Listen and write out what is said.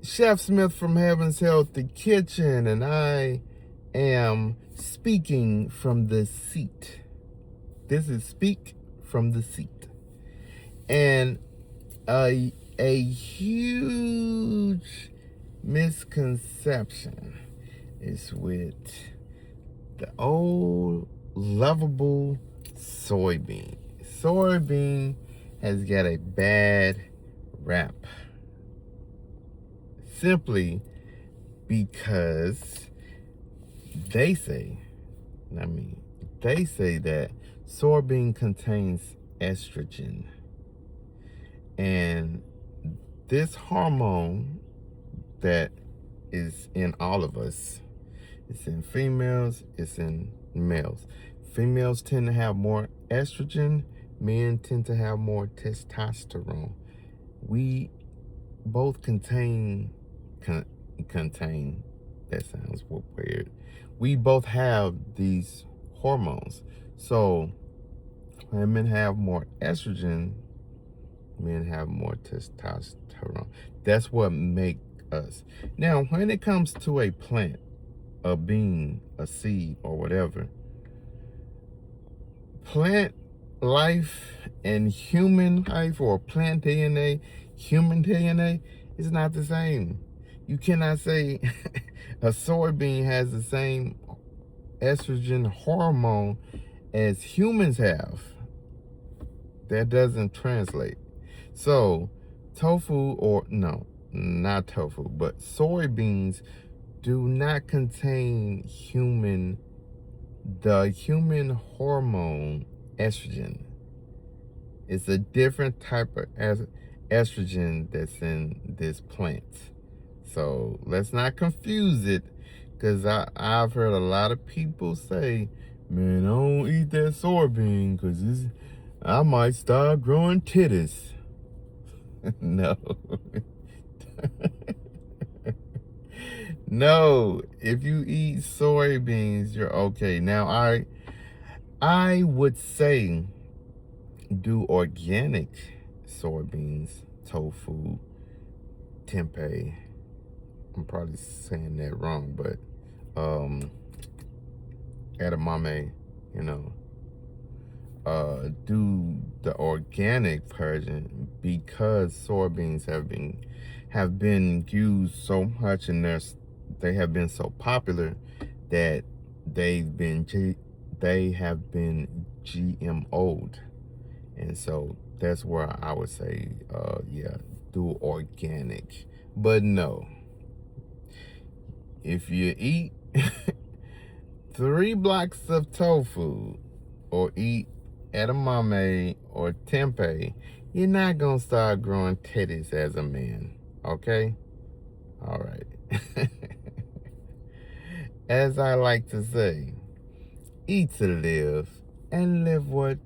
Chef Smith from Heaven's Healthy Kitchen, and I am speaking from the seat. This is Speak from the Seat. And a huge misconception is with the old lovable soybean. Soybean has got a bad rap simply because they say that soybean contains estrogen, and this hormone that is in all of us, it's in females, it's in males. Females tend to have more estrogen, men tend to have more testosterone. We both contain, that sounds weird. We both have these hormones. So women have more estrogen, men have more testosterone. That's what makes us. Now, when it comes to a plant, a bean, a seed, or whatever, plant life and human life, or plant DNA, human DNA, is not the same. You cannot say a soybean has the same estrogen hormone as humans have. That doesn't translate. So tofu, or no, not tofu, but soybeans do not contain the human hormone estrogen. It's a different type of estrogen that's in this plant. So let's not confuse it, because I've heard a lot of people say, man, I don't eat that soybean because I might start growing titties. No. No, if you eat soybeans, you're okay. Now, I would say do organic soybeans, tofu, tempeh. I'm probably saying that wrong, but edamame, do the organic version, because soybeans have been used so much, and they have been so popular that they have been GMO'd. And so that's where I would say, yeah, do organic. But no, if you eat 3 blocks of tofu or eat edamame or tempeh, you're not gonna start growing titties as a man, okay? All right. As I like to say, eat to live, and live well.